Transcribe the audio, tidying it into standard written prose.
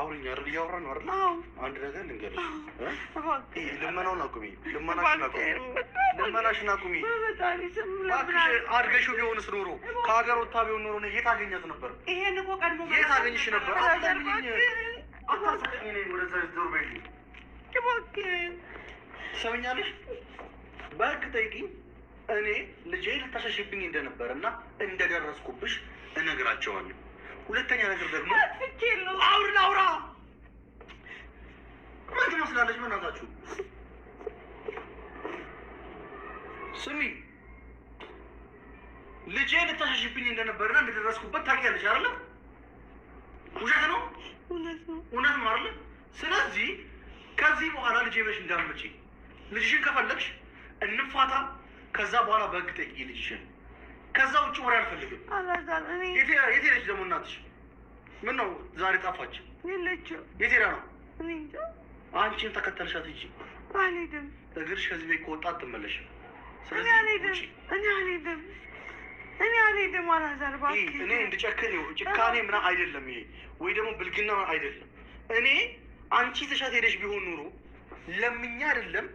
አውሪኝ አይደል? እያወራን ነው አይደል? አንድ ነገር ልንገርሽ። ልመናውን አቁሚ፣ ልመናሽን አቁሚ። እባክሽ አድገሽው ቢሆንስ ኖሮ ከሀገር ወጥታ ቢሆን ኖሮ የት አገኛት ነበር? ይሄን እኮ ቀድሞ የት አገኝሽ ነበር? አታስቀኝ። ወደዛ ዞር በይልኝ እባክህ። ትሰምኛለሽ? በህግ ጠይቂኝ። እኔ ልጄ ልታሸሽብኝ እንደነበር እና እንደደረስኩብሽ እነግራቸዋለሁ። ሁለተኛ ነገር ደግሞ አውራ ምን ትመስላለች? በእናታችሁ ስሚ፣ ልጄ ልታሸሽብኝ እንደነበርና እንደደረስኩበት ታውቂያለሽ አይደለ? ውሸት ነው? እውነት ነው አይደለ? ስለዚህ ከዚህ በኋላ ልጄ ብለሽ እንዳትመጪ። ልጅሽን ከፈለግሽ እንፋታ። ከዛ በኋላ በህግ ጠይቂ ልጅሽን። ከዛ ውጭ ወሬ አልፈልግም። የት ሄደች ደግሞ እናትሽ? ምን ነው ዛሬ ጠፋች? የለችም። የት ሄዳ ነው? እኔ እንጃ። አንቺን ተከተልሻት እንጂ አልሄድም። እግርሽ ከዚህ ቤት ከወጣ አትመለሽም። እኔ አልሄድም። አላዛር እባክህ። እኔ እንድጨክን ጭካኔ ምናምን አይደለም ይሄ፣ ወይ ደግሞ ብልግና አይደለም። እኔ አንቺ ተሻት ሄደሽ ቢሆን ኑሮ ለምኛ አይደለም